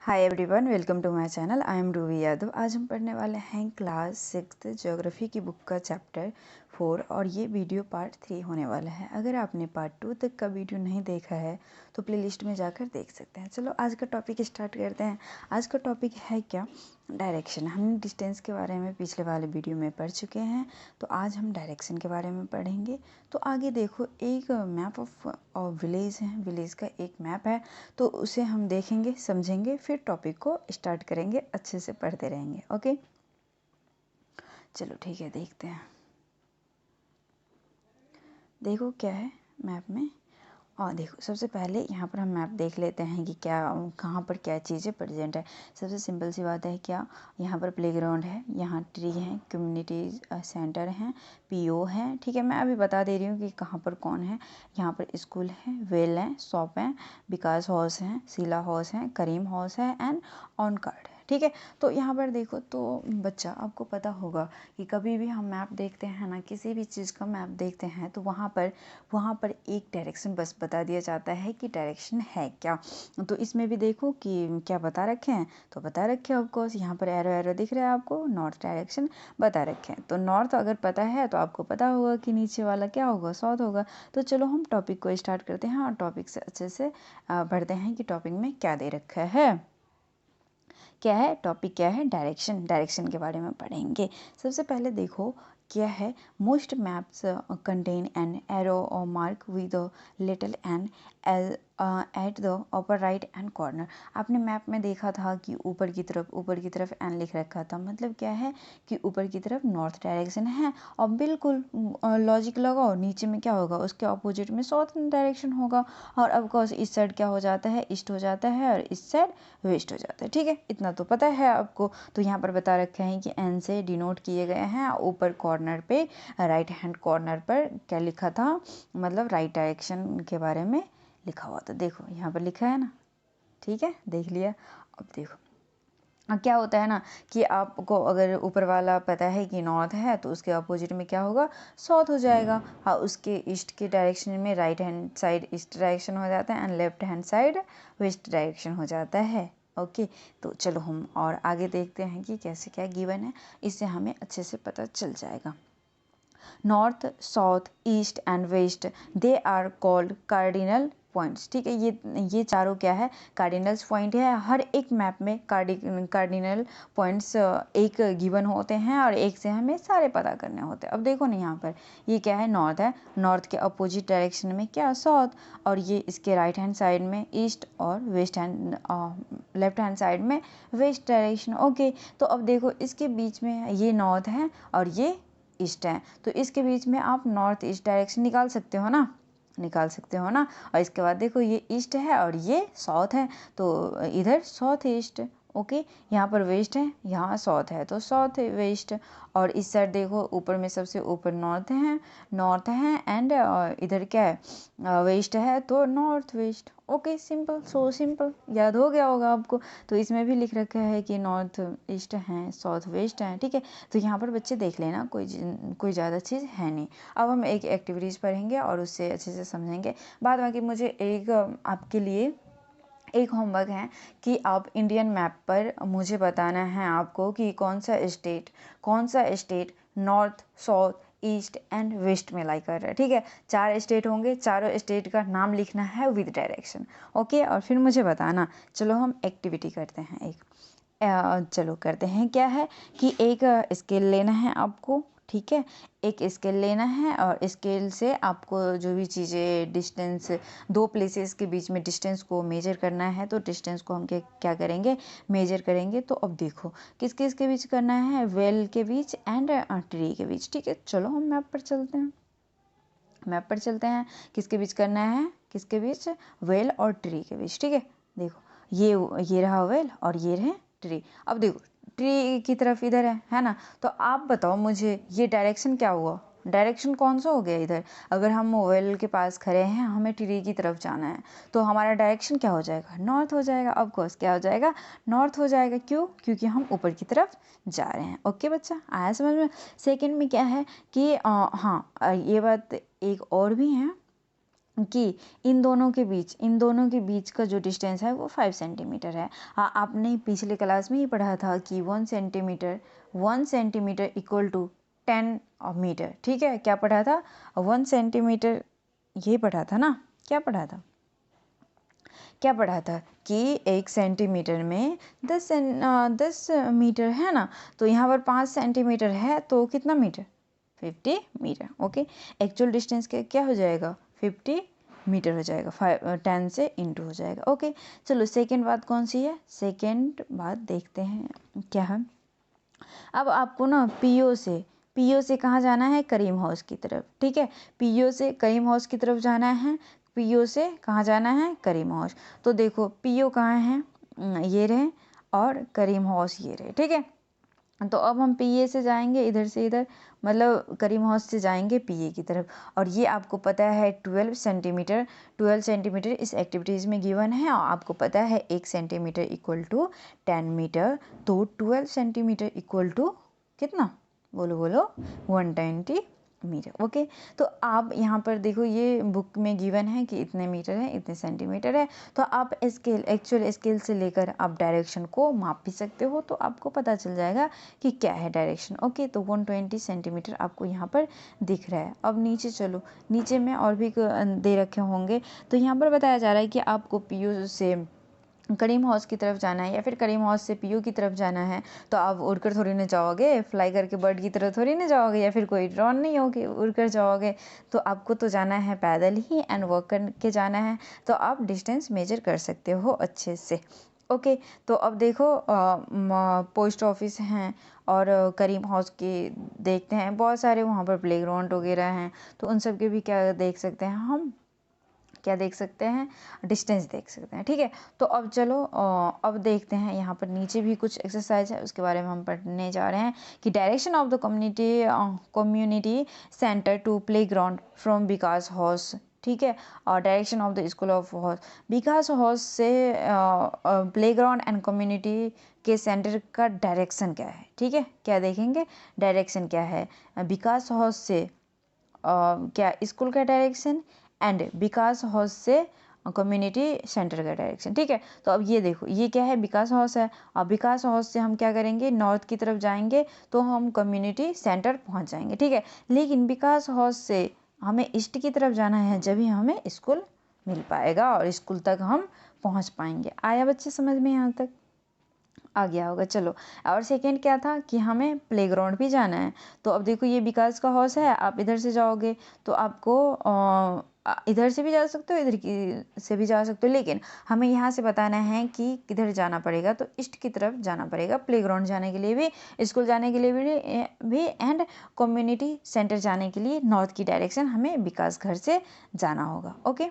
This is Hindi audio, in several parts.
Hi everyone, welcome to my channel. I am Ruby Yadav. आज हम पढ़ने वाले हैं क्लास 6 ज्योग्राफी की बुक का चैप्टर 4 और ये वीडियो पार्ट 3 होने वाला है। अगर आपने पार्ट 2 तक का वीडियो नहीं देखा है तो प्लेलिस्ट में जाकर देख सकते हैं। चलो आज का टॉपिक स्टार्ट करते हैं। आज का टॉपिक है क्या? डायरेक्शन। हमने डिस्टेंस के बारे में पिछले वाले वीडियो में पढ़ चुके हैं, तो आज हम डायरेक्शन के बारे में पढ़ेंगे। तो आगे देखो, एक मैप ऑफ विलेज है, विलेज का एक मैप है, तो उसे हम देखेंगे, समझेंगे, फिर टॉपिक को स्टार्ट करेंगे, अच्छे से पढ़ते रहेंगे। ओके, चलो ठीक है, देखते हैं। देखो क्या है मैप में। और देखो, सबसे पहले यहाँ पर हम मैप देख लेते हैं कि क्या कहाँ पर क्या चीज़ें प्रेजेंट है। सबसे सिंपल सी बात है, क्या यहाँ पर प्लेग्राउंड है, यहाँ ट्री है, कम्युनिटी सेंटर है, पीओ है। ठीक है, मैं अभी बता दे रही हूँ कि कहाँ पर कौन है। यहाँ पर स्कूल है, वेल है, शॉप है, विकास हाउस है, शीला हाउस है, करीम हाउस है एंड ऑन कार्ड है। ठीक है, तो यहाँ पर देखो, तो बच्चा आपको पता होगा कि कभी भी हम मैप देखते हैं ना, किसी भी चीज़ का मैप देखते हैं तो वहाँ पर एक डायरेक्शन बस बता दिया जाता है कि डायरेक्शन है क्या। तो इसमें भी देखो कि क्या बता रखे हैं, तो बता रखे हैं ऑफकोर्स, यहाँ पर एरो एरो दिख रहा है आपको, नॉर्थ डायरेक्शन बता रखे हैं। तो नॉर्थ अगर पता है तो आपको पता होगा कि नीचे वाला क्या होगा, साउथ होगा। तो चलो हम टॉपिक को स्टार्ट करते हैं और टॉपिक से अच्छे से पढ़ते हैं कि टॉपिक में क्या दे रखा है। क्या है टॉपिक, क्या है डायरेक्शन। डायरेक्शन के बारे में पढ़ेंगे। सबसे पहले देखो क्या है, most maps contain an arrow और mark with little N at the upper right hand corner. आपने मैप में देखा था कि ऊपर की तरफ एन लिख रखा था, मतलब क्या है कि ऊपर की तरफ नॉर्थ डायरेक्शन है। और बिल्कुल लॉजिक लगाओ, नीचे में क्या होगा, उसके अपोजिट में साउथ डायरेक्शन होगा। और अब कोर्स इस साइड क्या हो जाता है, ईस्ट हो जाता है, और इस साइड वेस्ट हो जाता है। ठीक है, इतना तो पता है आपको। तो यहाँ पर बता रखे हैं कि एन से डिनोट किए गए हैं। ऊपर कॉर्नर पे राइट हैंड कॉर्नर पर क्या लिखा था, मतलब राइट डायरेक्शन के बारे में लिखा हुआ था। देखो यहाँ पर लिखा है ना, ठीक है, देख लिया। अब देखो क्या होता है ना कि आपको अगर ऊपर वाला पता है कि नॉर्थ है तो उसके अपोजिट में क्या होगा, साउथ हो जाएगा। हाँ, उसके ईस्ट के डायरेक्शन में right hand side east direction हो जाता है and left hand side west direction हो जाता है। ओके, तो चलो हम और आगे देखते हैं कि कैसे क्या गिवन है, इससे हमें अच्छे से पता चल जाएगा। North, south, east and west, they are called cardinal points. ठीक है, ये चारों क्या है, कार्डिनल्स पॉइंट है। हर एक मैप में कार्डिनल पॉइंट्स एक गिवन होते हैं और एक से हमें सारे पता करने होते हैं। अब देखो ना, यहाँ पर ये क्या है, नॉर्थ है, नॉर्थ के अपोजिट डायरेक्शन में क्या, साउथ, और ये इसके राइट हैंड साइड में ईस्ट और west hand left hand side में वेस्ट डायरेक्शन। ओके, तो अब देखो इसके बीच में ये नॉर्थ है और ये ईस्ट है, तो इसके बीच में आप नॉर्थ ईस्ट डायरेक्शन निकाल सकते हो ना, निकाल सकते हो ना। और इसके बाद देखो ये ईस्ट है और ये साउथ है, तो इधर साउथ ईस्ट। ओके, यहाँ पर वेस्ट है, यहाँ साउथ है, तो साउथ वेस्ट। और इस साइड देखो, ऊपर में सबसे ऊपर नॉर्थ है एंड इधर क्या है, वेस्ट है, तो north west. Okay, simple, so simple, याद हो गया होगा आपको। तो इसमें भी लिख रखा है कि नॉर्थ ईस्ट है, साउथ वेस्ट है। ठीक है, तो यहाँ पर बच्चे देख लेना, कोई ज़्यादा चीज़ है नहीं। अब हम एक एक्टिविटीज़ पढ़ेंगे और उससे अच्छे से समझेंगे। बाद बाकी मुझे एक आपके लिए एक होमवर्क है कि आप इंडियन मैप पर मुझे बताना है आपको कि कौन सा state north, south, east and west में लाई कर रहा है। ठीक है, 4 स्टेट होंगे, चारों स्टेट का नाम लिखना है विद डायरेक्शन। ओके, और फिर मुझे बताना। चलो हम एक्टिविटी करते हैं एक। चलो करते हैं, क्या है कि एक स्केल लेना है आपको। ठीक है, एक स्केल लेना है और स्केल से आपको जो भी चीज़ें डिस्टेंस, दो प्लेसेस के बीच में डिस्टेंस को मेजर करना है, तो डिस्टेंस को हम क्या करेंगे, मेजर करेंगे। तो अब देखो किस किस के बीच करना है, वेल के बीच एंड ट्री के बीच। ठीक है, चलो हम मैप पर चलते हैं। मैप पर चलते हैं, किसके बीच करना है, किसके बीच, वेल और ट्री के बीच। ठीक है, देखो ये रहा वेल और ये रहे ट्री। अब देखो ट्री की तरफ इधर है ना, तो आप बताओ मुझे ये डायरेक्शन क्या हुआ, डायरेक्शन कौन सा हो गया इधर। अगर हम वेल के पास खड़े हैं, हमें ट्री की तरफ जाना है, तो हमारा डायरेक्शन क्या हो जाएगा, नॉर्थ हो जाएगा। ऑफ कोर्स क्या हो जाएगा, नॉर्थ हो जाएगा। क्यों, क्योंकि हम ऊपर की तरफ जा रहे हैं। ओके बच्चा, आया समझ में। सेकंड में क्या है कि हाँ, ये बात एक और भी है कि इन दोनों के बीच का जो डिस्टेंस है वो 5 सेंटीमीटर है। हाँ, आपने पिछले क्लास में ही पढ़ा था कि 1 सेंटीमीटर इक्वल टू 10 मीटर। ठीक है, क्या पढ़ा था? 1 सेंटीमीटर, ये पढ़ा था ना? क्या पढ़ा था? कि 1 सेंटीमीटर में 10 मीटर है ना, तो यहाँ पर 5 सेंटीमीटर है तो कितना metre? 50 metre. Okay, actual distance क्या हो जाएगा? 50 मीटर हो जाएगा। 10 से इंटू हो जाएगा। ओके, चलो सेकेंड बात कौन सी है? सेकेंड बात देखते हैं क्या है। अब आपको ना पीओ से कहाँ जाना है? करीम हाउस की तरफ। ठीक है, पीओ से करीम हाउस की तरफ जाना है। पीओ से कहाँ जाना है? करीम हाउस। तो देखो पीओ कहाँ है? ये रहे, और करीम हाउस ये रहे। ठीक है, तो अब हम पीए से जाएंगे इधर से इधर, मतलब करीम हाउस से जाएंगे पीए की तरफ। और ये आपको पता है 12 सेंटीमीटर इस एक्टिविटीज़ में गिवन है, और आपको पता है 1 सेंटीमीटर इक्वल टू 10 मीटर। तो 12 सेंटीमीटर इक्वल टू कितना? बोलो 120 मीटर। ओके, तो आप यहाँ पर देखो, ये बुक में गिवन है कि इतने मीटर है, इतने सेंटीमीटर है। तो आप एक्चुअल स्केल से लेकर आप डायरेक्शन को माप भी सकते हो, तो आपको पता चल जाएगा कि क्या है डायरेक्शन। ओके, तो 120 सेंटीमीटर आपको यहाँ पर दिख रहा है। अब नीचे चलो, नीचे में और भी दे रखे होंगे। तो यहाँ पर बताया जा रहा है कि आपको पीयू से करीम हाउस की तरफ जाना है, या फिर करीम हाउस से पीयू की तरफ जाना है, तो आप उड़कर थोड़ी ना जाओगे, फ्लाई करके बर्ड की तरफ थोड़ी ना जाओगे, या फिर कोई ड्रोन नहीं होगी उड़कर जाओगे। तो आपको तो जाना है पैदल ही, एंड वॉक करके जाना है। तो आप डिस्टेंस मेजर कर सकते हो अच्छे से। ओके, तो अब देखो पोस्ट ऑफिस हैं, और करीम हाउस के देखते हैं बहुत सारे वहाँ पर प्लेग्राउंड वगैरह हैं, तो उन सब के भी क्या देख सकते हैं हम? क्या देख सकते हैं? डिस्टेंस देख सकते हैं। ठीक है, तो अब चलो अब देखते हैं, यहाँ पर नीचे भी कुछ एक्सरसाइज है, उसके बारे में हम पढ़ने जा रहे हैं कि direction of the community centre to playground from Vikas house. ठीक है, और direction of the school of house, Vikas house से प्ले ग्राउंड एंड कम्युनिटी के सेंटर का डायरेक्शन क्या है? ठीक है, क्या देखेंगे? डायरेक्शन क्या है? विकास हाउस से क्या स्कूल का डायरेक्शन, एंड विकास हाउस से कम्युनिटी सेंटर का डायरेक्शन। ठीक है, तो अब ये देखो, ये क्या है? विकास हाउस है। अब विकास हाउस से हम क्या करेंगे? नॉर्थ की तरफ जाएंगे तो हम कम्युनिटी सेंटर पहुंच जाएंगे। ठीक है, लेकिन विकास हाउस से हमें ईस्ट की तरफ जाना है, जब ही हमें स्कूल मिल पाएगा और स्कूल तक हम पहुंच पाएंगे। आया बच्चे समझ में? यहाँ तक आ गया होगा। चलो, और सेकंड क्या था कि हमें प्लेग्राउंड भी जाना है। तो अब देखो, ये विकास का हाउस है, आप इधर से जाओगे तो आपको इधर से भी जा सकते हो, इधर की से भी जा सकते हो, लेकिन हमें यहाँ से बताना है कि किधर जाना पड़ेगा। तो ईस्ट की तरफ जाना पड़ेगा, प्लेग्राउंड जाने के लिए भी, स्कूल जाने के लिए भी एंड कम्युनिटी सेंटर जाने के लिए नॉर्थ की डायरेक्शन हमें विकास घर से जाना होगा। ओके,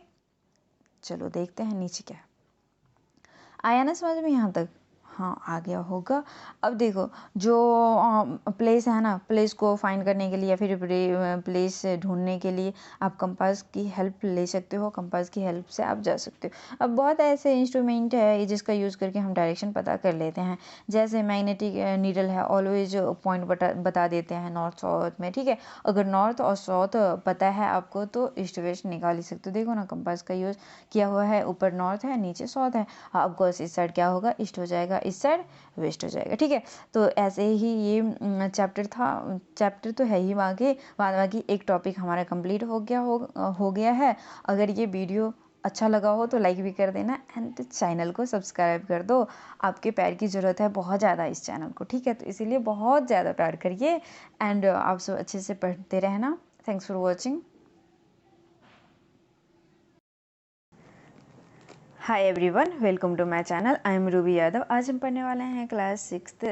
चलो देखते हैं नीचे क्या आया ना समझ में यहाँ तक? हाँ, आ गया होगा। अब देखो, जो प्लेस है ना, प्लेस को फाइंड करने के लिए या फिर प्लेस ढूंढने के लिए आप कंपास की हेल्प ले सकते हो, कंपास की हेल्प से आप जा सकते हो। अब बहुत ऐसे इंस्ट्रूमेंट है जिसका यूज़ करके हम डायरेक्शन पता कर लेते हैं, जैसे मैग्नेटिक नीडल है, ऑलवेज पॉइंट बता देते हैं नॉर्थ साउथ में। ठीक है, अगर नॉर्थ और साउथ पता है आपको तो ईस्ट वेस्ट निकाल ही सकते हो। देखो ना, कंपास का यूज़ किया हुआ है, ऊपर नॉर्थ है, नीचे साउथ है। आपको इस साइड क्या होगा? ईस्ट हो जाएगा, इस साइड वेस्ट हो जाएगा। ठीक है, तो ऐसे ही ये चैप्टर तो है ही, बाकी एक टॉपिक हमारा कंप्लीट हो गया है। अगर ये वीडियो अच्छा लगा हो तो लाइक भी कर देना, एंड चैनल को सब्सक्राइब कर दो। आपके प्यार की ज़रूरत है बहुत ज़्यादा इस चैनल को। ठीक है, तो इसीलिए बहुत ज़्यादा प्यार करिए, एंड आप सब अच्छे से पढ़ते रहना। Thanks for watching. Hi everyone, welcome to my channel. I am Ruby Yadav. आज हम पढ़ने वाले हैं क्लास 6th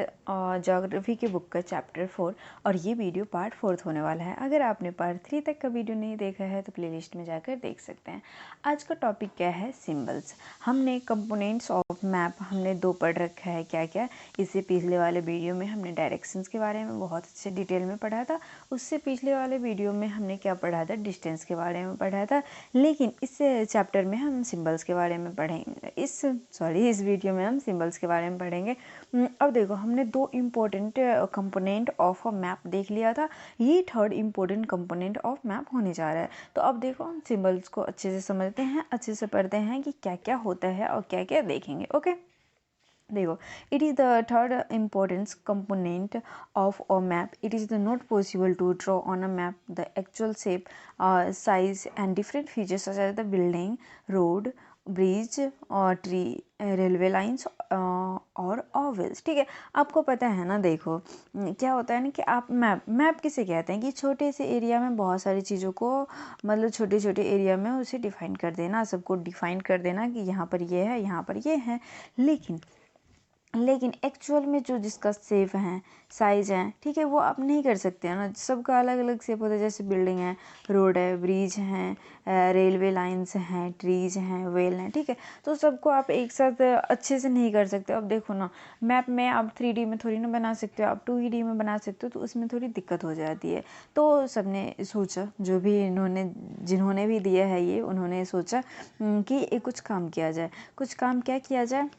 ज्योग्राफी के बुक का चैप्टर 4, और ये वीडियो पार्ट 4 होने वाला है। अगर आपने पार्ट 3 तक का वीडियो नहीं देखा है तो प्लेलिस्ट में जाकर देख सकते हैं। आज का टॉपिक क्या है? सिंबल्स। हमने कंपोनेंट्स ऑफ मैप हमने 2 पढ़ रखा है। क्या क्या? इससे पिछले वाले वीडियो में हमने डायरेक्शंस के बारे में बहुत अच्छे डिटेल में पढ़ा था। उससे पिछले वाले वीडियो में हमने क्या पढ़ा था? डिस्टेंस के बारे में पढ़ा था। लेकिन इस चैप्टर में हम सिंबल्स के बारे में पढ़ेंगे इस वीडियो में हम सिंबल्स के बारे में पढ़ेंगे। अब देखो हमने 2 important component of a map देख लिया था, ये 3rd important component of map होने जा रहा है। तो अब देखो हम सिंबल्स को अच्छे से समझते हैं, अच्छे से पढ़ते हैं कि क्या क्या होता है और क्या क्या देखेंगे। ओके देखो, it is the 3rd importance component of a map. It is not possible to draw on a map the actual shape, size and different features such as the building, road, bridge और ट्री, रेलवे लाइंस और ओवल्स। ठीक है, आपको पता है ना, देखो क्या होता है ना कि आप मैप किसे कहते हैं कि छोटे से एरिया में बहुत सारी चीज़ों को, मतलब छोटे छोटे एरिया में उसे डिफाइन कर देना, सबको डिफाइन कर देना कि यहाँ पर ये है, यहाँ पर ये है। लेकिन एक्चुअल में जो जिसका शेप है, साइज़ है, ठीक है, वो आप नहीं कर सकते हैं ना, सबका अलग अलग शेप होता है। जैसे बिल्डिंग है, रोड है, ब्रिज हैं, रेलवे लाइंस हैं, ट्रीज हैं, वेल हैं, ठीक है, तो सबको आप एक साथ अच्छे से नहीं कर सकते। अब देखो ना, मैप में आप 3D में थोड़ी ना बना सकते हो, आप 2D में बना सकते हो, तो उसमें थोड़ी दिक्कत हो जाती है। तो सबने सोचा, जो भी जिन्होंने भी दिया है ये, उन्होंने सोचा कि कुछ काम किया जाए। कुछ काम क्या किया जाए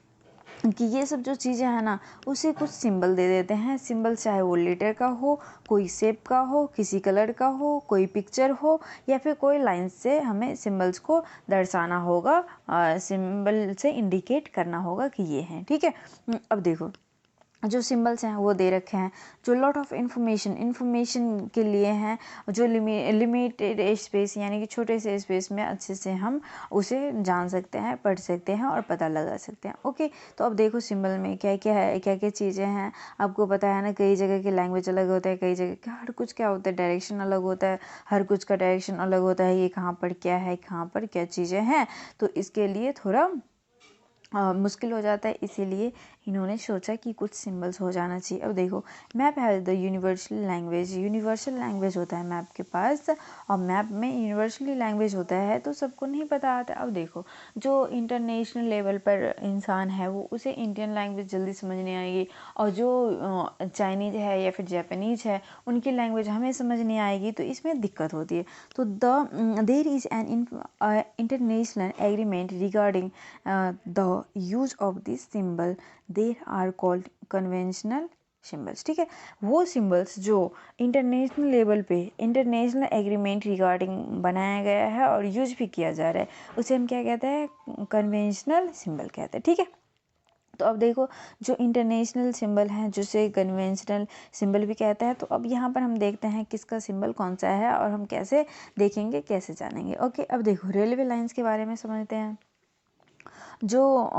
कि ये सब जो चीज़ें हैं ना, उसे कुछ सिंबल दे देते हैं। सिंबल चाहे वो लेटर का हो, कोई शेप का हो, किसी कलर का हो, कोई पिक्चर हो, या फिर कोई लाइन से हमें सिंबल्स को दर्शाना होगा, सिंबल से इंडिकेट करना होगा कि ये हैं। ठीक है, अब देखो जो सिंबल्स हैं वो दे रखे हैं, जो लॉट ऑफ इन्फॉर्मेशन के लिए हैं, जो लिमिटेड स्पेस यानी कि छोटे से स्पेस में अच्छे से हम उसे जान सकते हैं, पढ़ सकते हैं और पता लगा सकते हैं। ओके, तो अब देखो सिंबल में क्या क्या है, क्या क्या चीज़ें हैं, आपको पता है ना, कई जगह की लैंग्वेज अलग होता है, कई जगह का हर कुछ क्या होता है, डायरेक्शन अलग होता है, हर कुछ का डायरेक्शन अलग होता है, ये कहाँ पर क्या है, कहाँ पर क्या चीज़ें हैं, तो इसके लिए थोड़ा मुश्किल हो जाता है। इसीलिए इन्होंने सोचा कि कुछ सिंबल्स हो जाना चाहिए। अब देखो, मैप है द यूनिवर्सल लैंग्वेज होता है मैप के पास, और मैप में यूनिवर्सली लैंग्वेज होता है, तो सबको नहीं पता आता। अब देखो, जो इंटरनेशनल लेवल पर इंसान है वो उसे इंडियन लैंग्वेज जल्दी समझ नहीं आएगी, और जो चाइनीज़ है या फिर जापानीज़ है उनकी लैंग्वेज हमें समझ नहीं आएगी, तो इसमें दिक्कत होती है। तो there is an international agreement regarding the use of this symbol, there are called conventional symbols. ठीक है, वो सिंबल्स जो इंटरनेशनल लेवल पे इंटरनेशनल एग्रीमेंट रिगार्डिंग बनाया गया है और यूज भी किया जा रहा है, उसे हम क्या कहते हैं, कन्वेंशनल सिंबल कहते हैं। ठीक है, तो अब देखो, जो इंटरनेशनल सिंबल हैं जिसे कन्वेंशनल सिंबल भी कहता है, तो अब यहाँ पर हम देखते हैं किसका सिंबल कौन सा है और हम कैसे देखेंगे, कैसे जानेंगे। ओके, अब देखो रेलवे लाइंस के बारे में समझते हैं। जो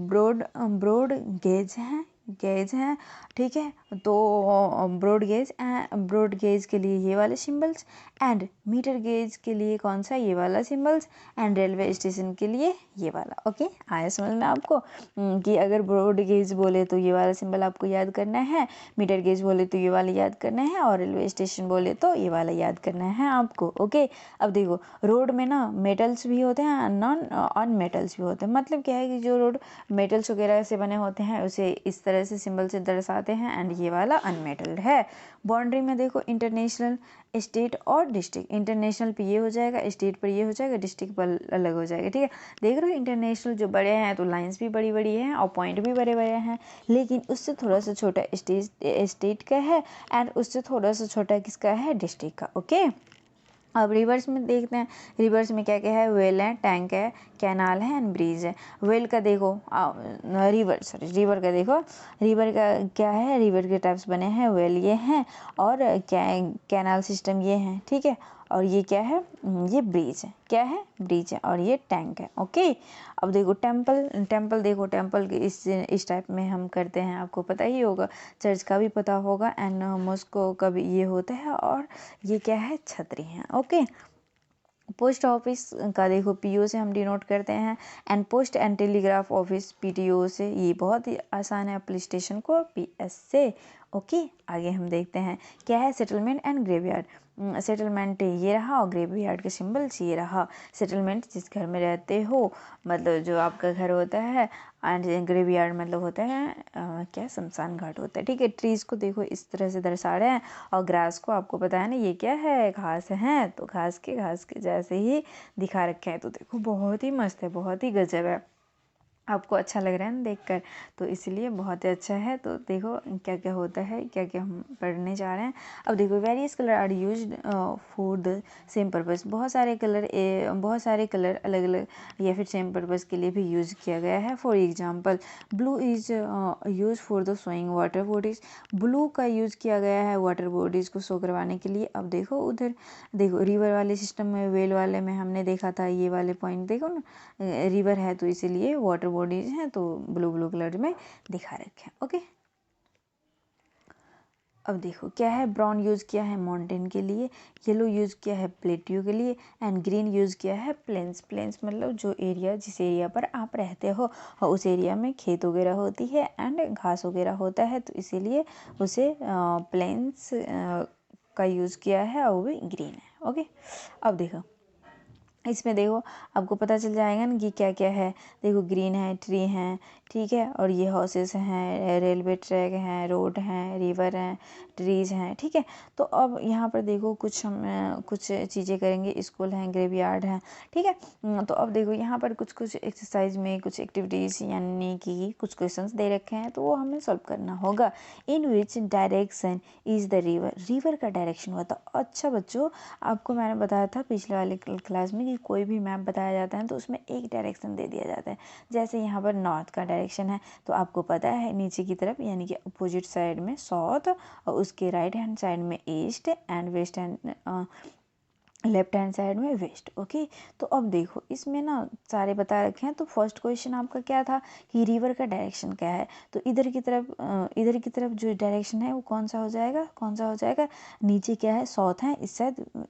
ब्रॉड गेज हैं, ठीक है, तो ब्रॉड गेज के लिए ये वाले सिंबल्स, एंड मीटर गेज के लिए कौन सा, ये वाला सिंबल्स, एंड रेलवे स्टेशन के लिए ये वाला। ओके, आया समझ में आपको कि अगर ब्रॉड गेज बोले तो ये वाला सिंबल आपको याद करना है, मीटर गेज बोले तो ये वाला याद करना है, और रेलवे स्टेशन बोले तो ये वाला याद करना है आपको। ओके, अब देखो, रोड में ना मेटल्स भी होते हैं, नॉन मेटल्स भी होते हैं। मतलब क्या है कि जो रोड मेटल्स वगैरह से बने होते हैं उसे इस तरह से सिंबल से दर्शाते हैं, एंड ये वाला अनमेटल्ड है। बाउंड्री में देखो, इंटरनेशनल, स्टेट और डिस्ट्रिक्ट, इंटरनेशनल पे ये हो जाएगा, स्टेट पर ये हो जाएगा, डिस्ट्रिक्ट पर अलग हो जाएगा। ठीक है, देख रहे हो, इंटरनेशनल जो बड़े हैं तो लाइंस भी बड़ी बड़ी हैं और पॉइंट भी बड़े बड़े हैं, लेकिन उससे थोड़ा सा छोटा स्टेट का है, एंड उससे थोड़ा सा छोटा किसका है, डिस्ट्रिक्ट का। ओके, अब रिवर्स में देखते हैं, रिवर्स में क्या क्या है, वेल है, टैंक है, कैनाल है, एंड ब्रिज है। वेल का देखो, रिवर का देखो, रिवर का क्या है, रिवर के टाइप्स बने हैं, वेल ये हैं, और कैनाल सिस्टम ये हैं। ठीक है, और ये क्या है, ये ब्रिज है, क्या है, ब्रिज है, और ये टैंक है। ओके, अब देखो टेम्पल देखो, टेम्पल इस टाइप में हम करते हैं, आपको पता ही होगा, चर्च का भी पता होगा, एंड मॉस्को का भी ये होता है, और ये क्या है, छतरी है। ओके, पोस्ट ऑफिस का देखो, पीओ से हम डिनोट करते हैं, and post and telegraph office PTO से, ये बहुत ही आसान है, पुलिस स्टेशन को पीएस से। ओके, आगे हम देखते हैं क्या है, सेटलमेंट एंड ग्रेवयार्ड। सेटलमेंट ये रहा, और ग्रेवयार्ड का सिंबल्स ये रहा। सेटलमेंट जिस घर में रहते हो, मतलब जो आपका घर होता है, एंड ग्रेवयार्ड मतलब होता है क्या, शमशान घाट होता है। ठीक है, ट्रीज को देखो इस तरह से दर्शा रहे हैं, और ग्रास को आपको पता है ना ये क्या है, घास है, तो घास के जैसे ही दिखा रखे हैं। तो देखो बहुत ही मस्त है, बहुत ही गजब है। आपको अच्छा लग रहा है ना देखकर, तो इसलिए बहुत ही अच्छा है। तो देखो क्या क्या होता है, क्या क्या हम पढ़ने जा रहे हैं। अब देखो various colour are used for the same purpose, बहुत सारे कलर अलग अलग या फिर सेम पर्पस के लिए भी यूज़ किया गया है। For example blue is use for the showing water bodies, blue का यूज़ किया गया है वाटर बॉडीज़ को शो करवाने के लिए। अब देखो उधर देखो रिवर वाले सिस्टम में, वेल वाले में हमने देखा था ये वाले पॉइंट, देखो ना रिवर है तो इसीलिए वाटर बॉडीज हैं तो ब्लू ब्लू कलर में दिखा रखे हैं। ओके, अब देखो क्या है, ब्राउन यूज़ किया है माउंटेन के लिए, येलो यूज़ किया है प्लेट्यू के लिए, एंड ग्रीन यूज़ किया है प्लेन्स। प्लेन्स मतलब जो एरिया, जिस एरिया पर आप रहते हो और उस एरिया में खेत वगैरह होती है एंड घास वगैरह होता है, तो इसीलिए उसे प्लेन्स का यूज़ किया है और वो भी ग्रीन है। ओके, अब देखो इसमें देखो आपको पता चल जाएगा ना कि क्या क्या है। देखो ग्रीन है, ट्री हैं, ठीक है, और ये हाउसेस हैं, रेलवे ट्रैक हैं, रोड हैं, रिवर हैं, ट्रीज़ हैं, ठीक है। तो अब यहाँ पर देखो कुछ हम कुछ चीज़ें करेंगे, स्कूल हैं, ग्रेवयार्ड हैं, ठीक है। तो अब देखो यहाँ पर कुछ कुछ एक्सरसाइज में कुछ एक्टिविटीज़ यानी कि कुछ क्वेश्चंस दे रखे हैं, तो वो हमें सॉल्व करना होगा। In which direction is the river, river का डायरेक्शन हुआ था। अच्छा बच्चों, आपको मैंने बताया था पिछले वाले क्लास में कि कोई भी मैप बताया जाता है तो उसमें एक डायरेक्शन दे दिया जाता है। जैसे यहाँ पर नॉर्थ का डायरेक्शन है तो आपको पता है नीचे की तरफ यानी कि अपोजिट साइड में साउथ और उसके राइट हैंड साइड में east and west hand left hand side में वेस्ट। ओके, तो अब देखो इसमें ना सारे बता रखे हैं। तो फर्स्ट क्वेश्चन आपका क्या था कि रिवर का डायरेक्शन क्या है, तो इधर की तरफ जो डायरेक्शन है वो कौन सा हो जाएगा, नीचे क्या है साउथ है,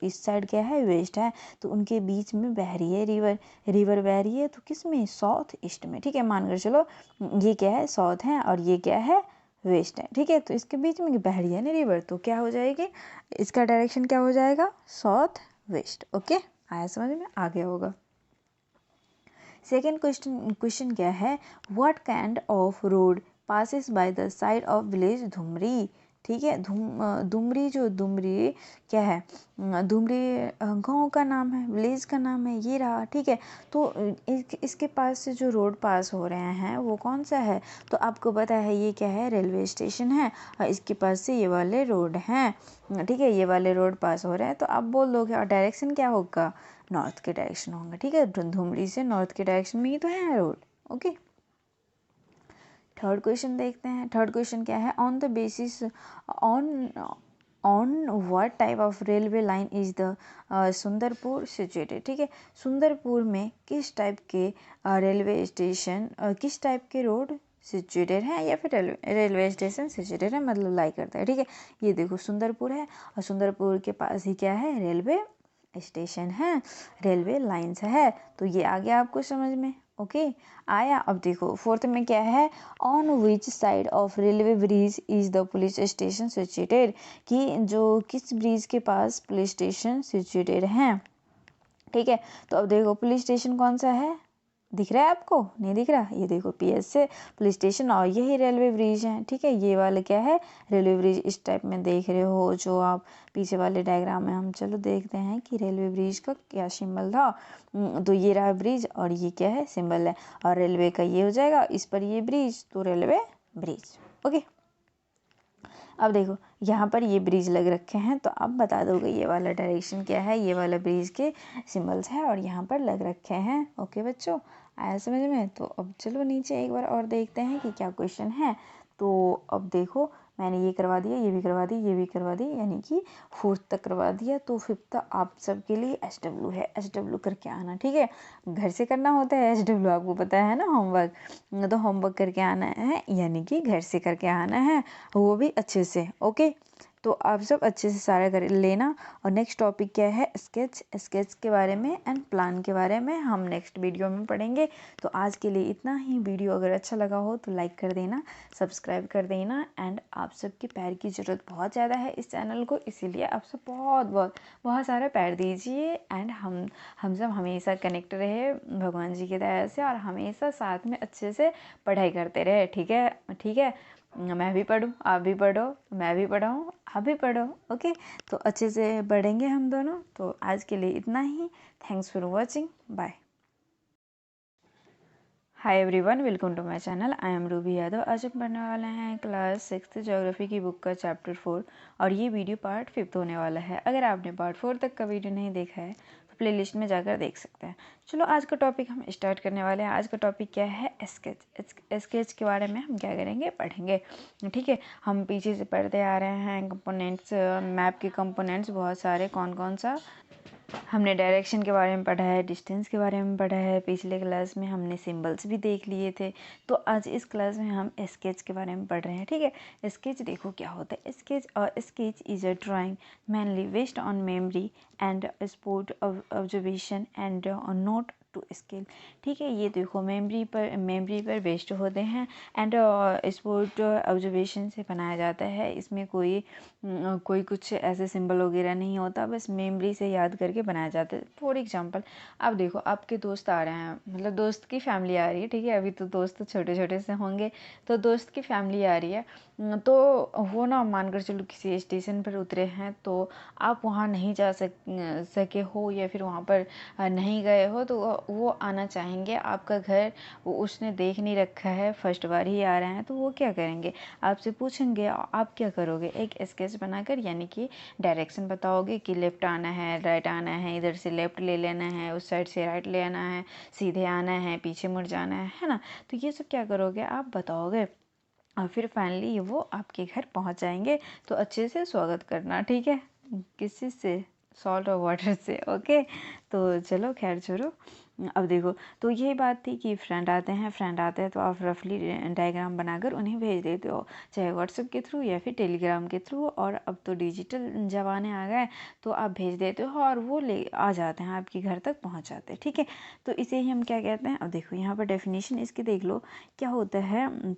इस साइड क्या है वेस्ट है, तो उनके बीच में बह रही है रिवर बह रही है, तो किस में, साउथ ईस्ट में, ठीक है। मानकर चलो ये क्या है साउथ है और ये क्या है वेस्ट है, ठीक है। तो इसके बीच में बह रही है ना रिवर, तो क्या हो जाएगी, इसका डायरेक्शन क्या हो जाएगा, साउथ वेस्ट। ओके, आया समझ में, आ गया होगा। सेकेंड क्वेश्चन क्या है, what kind of road passes by the side of village Dhumri, ठीक है। दुमरी क्या है, दुमरी गांव का नाम है, विलेज का नाम है, ये रहा, ठीक है। तो इसके पास से जो रोड पास हो रहे हैं वो कौन सा है, तो आपको पता है ये क्या है, रेलवे स्टेशन है, और इसके पास से ये वाले रोड हैं, ठीक है, ये वाले रोड पास हो रहे हैं। तो आप बोल दोगे और डायरेक्शन क्या होगा, नॉर्थ के डायरेक्शन होंगे, ठीक है। धुमरी से नॉर्थ के डायरेक्शन में ही तो है रोड। ओके, थर्ड क्वेश्चन देखते हैं। थर्ड क्वेश्चन क्या है, on the basis on what type of railway line is the Sundarpur situated, ठीक है। सुंदरपुर में किस टाइप के रेलवे स्टेशन, किस टाइप के रोड सिचुएटेड है या फिर रेलवे स्टेशन सिचुएटेड है, मतलब लाई करता है, ठीक है। ये देखो सुंदरपुर है और सुंदरपुर के पास ही क्या है, रेलवे स्टेशन है, रेलवे लाइंस है, तो ये आ गया आपको समझ में। ओके, आया। अब देखो फोर्थ में क्या है, on which side of railway bridge is the police station situated, कि जो किस ब्रिज के पास पुलिस स्टेशन सिचुएटेड है, ठीक है। तो अब देखो पुलिस स्टेशन कौन सा है, दिख रहा है आपको, नहीं दिख रहा, ये देखो PS से पुलिस स्टेशन और यही रेलवे ब्रिज है, ठीक है। ये वाले क्या है, रेलवे ब्रिज इस टाइप में देख रहे हो जो आप पीछे वाले डायग्राम में। हम चलो देखते हैं कि रेलवे ब्रिज का क्या सिंबल था। तो ये रहा ब्रिज और ये क्या है, सिंबल है, और रेलवे का ये हो जाएगा, इस पर ये ब्रिज, तो रेलवे ब्रिज। ओके, अब देखो यहाँ पर ये ब्रिज लग रखे हैं, तो अब बता दोगे ये वाला डायरेक्शन क्या है, ये वाला ब्रिज के सिंबल्स है और यहाँ पर लग रखे हैं। ओके बच्चों, आया समझ में। तो अब चलो नीचे एक बार और देखते हैं कि क्या क्वेश्चन है। तो अब देखो मैंने ये करवा दिया, ये भी करवा दी, ये भी करवा दी, यानी कि फोर्थ तक करवा दिया। तो फिफ्थ आप सबके लिए SW है, SW करके आना, ठीक है। घर से करना होता है SW, आपको पता है ना, होमवर्क, तो होमवर्क करके आना है, यानी कि घर से करके आना है, वो भी अच्छे से। ओके, तो आप सब अच्छे से सारा कर लेना। और नेक्स्ट टॉपिक क्या है, स्केच के बारे में एंड प्लान के बारे में हम नेक्स्ट वीडियो में पढ़ेंगे। तो आज के लिए इतना ही। वीडियो अगर अच्छा लगा हो तो लाइक कर देना, सब्सक्राइब कर देना, एंड आप सबके प्यार की ज़रूरत बहुत ज़्यादा है इस चैनल को, इसीलिए आप सब बहुत सारा प्यार दीजिए। एंड हम सब हमेशा कनेक्ट रहे भगवान जी की दया से, और हमेशा साथ में अच्छे से पढ़ाई करते रहे, ठीक है, ठीक है। मैं भी पढूं, आप भी पढ़ो, मैं भी पढ़ाऊँ, आप भी पढ़ो। ओके, तो अच्छे से पढ़ेंगे हम दोनों। तो आज के लिए इतना ही। Thanks for watching, bye. Hi everyone, welcome to my channel. I am Ruby Yadav. आज हम पढ़ने वाले हैं क्लास 6 ज्योग्राफी की बुक का चैप्टर 4 और ये वीडियो पार्ट 5 होने वाला है। अगर आपने पार्ट 4 तक का वीडियो नहीं देखा है तो प्लेलिस्ट में जाकर देख सकते हैं। चलो आज का टॉपिक हम स्टार्ट करने वाले हैं। आज का टॉपिक क्या है? स्केच। स्केच के बारे में हम क्या करेंगे, पढ़ेंगे। ठीक है, हम पीछे से पढ़ते आ रहे हैं कंपोनेंट्स, मैप के कंपोनेंट्स बहुत सारे। कौन कौन सा? हमने डायरेक्शन के बारे में पढ़ा है, डिस्टेंस के बारे में पढ़ा है, पिछले क्लास में हमने सिंबल्स भी देख लिए थे। तो आज इस क्लास में हम स्केच के बारे में पढ़ रहे हैं। ठीक है, स्केच देखो क्या होता है। Sketch is a drawing mainly based on memory and sport observation and not to scale. ठीक है, ये देखो मेमोरी पर बेस्ड होते हैं एंड स्पोर्ट ऑब्जर्वेशन से बनाया जाता है। इसमें कोई कुछ ऐसे सिंबल वगैरह नहीं होता, बस मेमोरी से याद करके बनाया जाता है। फॉर एग्जांपल, अब देखो आपके दोस्त आ रहे हैं, मतलब दोस्त की फैमिली आ रही है। ठीक है, अभी तो दोस्त छोटे छोटे से होंगे, तो दोस्त की फैमिली आ रही है। तो वो ना, मानकर चलो किसी स्टेशन पर उतरे हैं, तो आप वहाँ नहीं जा सके हो या फिर वहाँ पर नहीं गए हो, तो वो आना चाहेंगे आपका घर। वो उसने देख नहीं रखा है, फर्स्ट बार ही आ रहे हैं, तो वो क्या करेंगे, आपसे पूछेंगे। आप क्या करोगे? एक स्केच बनाकर, यानी कि डायरेक्शन बताओगे कि लेफ्ट आना है, राइट आना है, इधर से लेफ्ट ले लेना है, उस साइड से राइट ले आना है, सीधे आना है, पीछे मुड़ जाना है ना। तो ये सब क्या करोगे, आप बताओगे। और फिर फाइनली वो आपके घर पहुंच जाएंगे, तो अच्छे से स्वागत करना। ठीक है, किसी से, सॉल्ट और वाटर से। ओके, तो चलो खैर छोड़ो। अब देखो, तो यही बात थी कि फ्रेंड आते हैं तो आप रफली डायग्राम बनाकर उन्हें भेज देते हो, चाहे व्हाट्सएप के थ्रू या फिर टेलीग्राम के थ्रू। और अब तो डिजिटल ज़माने आ गए, तो आप भेज देते हो और वो ले आ जाते हैं, आपके घर तक पहुंच जाते हैं। ठीक है, तो इसे ही हम क्या कहते हैं। अब देखो यहाँ पर डेफिनेशन इसकी देख लो, क्या होता है।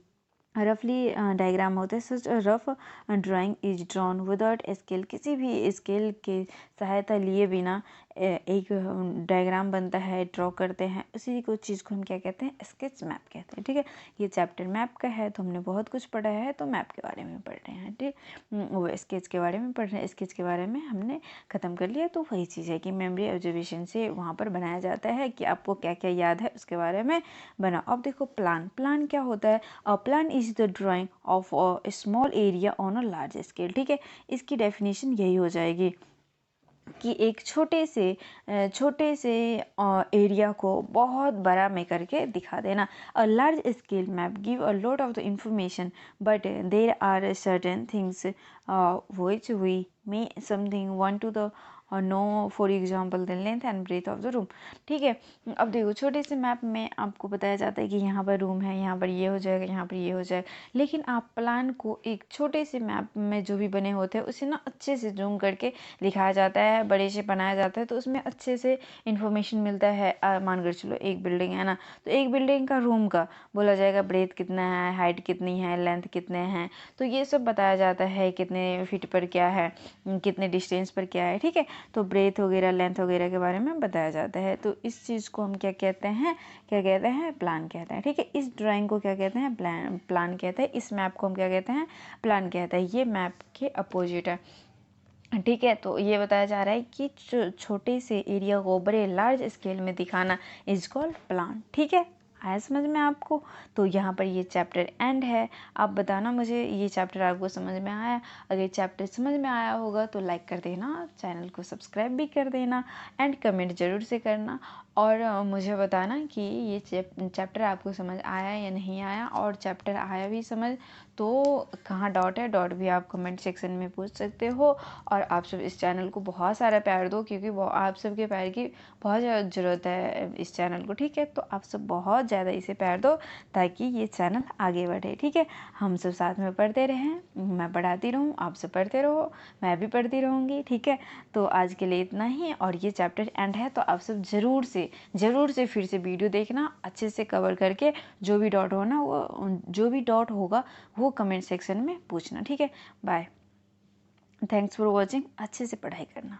रफली डायग्राम होता है। Such rough drawing is drawn without scale, किसी भी स्केल के सहायता लिए बिना एक डायग्राम बनता है, ड्रॉ करते हैं। उसी को चीज़ को हम क्या कहते हैं, स्केच मैप कहते हैं। ठीक है, ये चैप्टर मैप का है, तो हमने बहुत कुछ पढ़ा है, तो मैप के बारे में पढ़ रहे हैं। ठीक, वो स्केच के बारे में पढ़ रहे हैं। स्केच के बारे में हमने ख़त्म कर लिया। तो वही चीज़ है कि मेमोरी ऑब्जर्वेशन से वहाँ पर बनाया जाता है कि आपको क्या क्या याद है, उसके बारे में बनाओ। अब देखो प्लान क्या होता है। A plan is the drying of a small area on a large scale. ठीक है, इसकी डेफिनेशन यही हो जाएगी कि एक छोटे से एरिया को बहुत बड़ा में करके दिखा देना। A large scale map give a lot of the information, but there are certain things which we may something want to the know, for example the length and breadth of the room. ठीक है, अब देखो छोटे से मैप में आपको बताया जाता है कि यहाँ पर रूम है, यहाँ पर ये हो जाएगा, यहाँ पर ये हो जाएगा। लेकिन आप प्लान को एक छोटे से मैप में जो भी बने होते हैं उसे ना अच्छे से जूम करके दिखाया जाता है, बड़े से बनाया जाता है, तो उसमें अच्छे से इन्फॉर्मेशन मिलता है। मानकर चलो एक बिल्डिंग है ना, तो एक बिल्डिंग का रूम का बोला जाएगा ब्रेथ कितना है, हाइट कितनी है, लेंथ कितने हैं, तो ये सब बताया जाता है। कितने फीट पर क्या है, कितने डिस्टेंस पर क्या है। ठीक है, तो ब्रेथ वगैरह, लेंथ वगैरह के बारे में बताया जाता है। तो इस चीज़ को हम क्या कहते हैं, प्लान कहते हैं। ठीक है, इस ड्राइंग को क्या कहते हैं, प्लान कहते हैं। इस मैप को हम क्या कहते हैं, प्लान कहते हैं। ये मैप के अपोजिट है। ठीक है, तो ये बताया जा रहा है कि छोटे से एरिया को बड़े लार्ज स्केल में दिखाना इज कॉल्ड प्लान। ठीक है, आया समझ में आपको? तो यहाँ पर ये चैप्टर एंड है। आप बताना मुझे ये चैप्टर आपको समझ में आया। अगर चैप्टर समझ में आया होगा तो लाइक कर देना, चैनल को सब्सक्राइब भी कर देना एंड कमेंट ज़रूर से करना। और मुझे बताना कि ये चैप्टर आपको समझ आया या नहीं आया, और चैप्टर आया भी समझ तो कहाँ डाउट है, डाउट भी आप कमेंट सेक्शन में पूछ सकते हो। और आप सब इस चैनल को बहुत सारा प्यार दो, क्योंकि आप सबके प्यार की बहुत ज़्यादा ज़रूरत है इस चैनल को। ठीक है, तो आप सब बहुत ज़्यादा इसे प्यार दो ताकि ये चैनल आगे बढ़े। ठीक है, हम सब साथ में पढ़ते रहें, मैं पढ़ाती रहूँ, आप सब पढ़ते रहो, मैं भी पढ़ती रहूँगी। ठीक है, तो आज के लिए इतना ही, और ये चैप्टर एंड है, तो आप सब ज़रूर से फिर से वीडियो देखना, अच्छे से कवर करके जो भी डाउट होगा वो कमेंट सेक्शन में पूछना। ठीक है, बाय, थैंक्स फॉर वॉचिंग। अच्छे से पढ़ाई करना।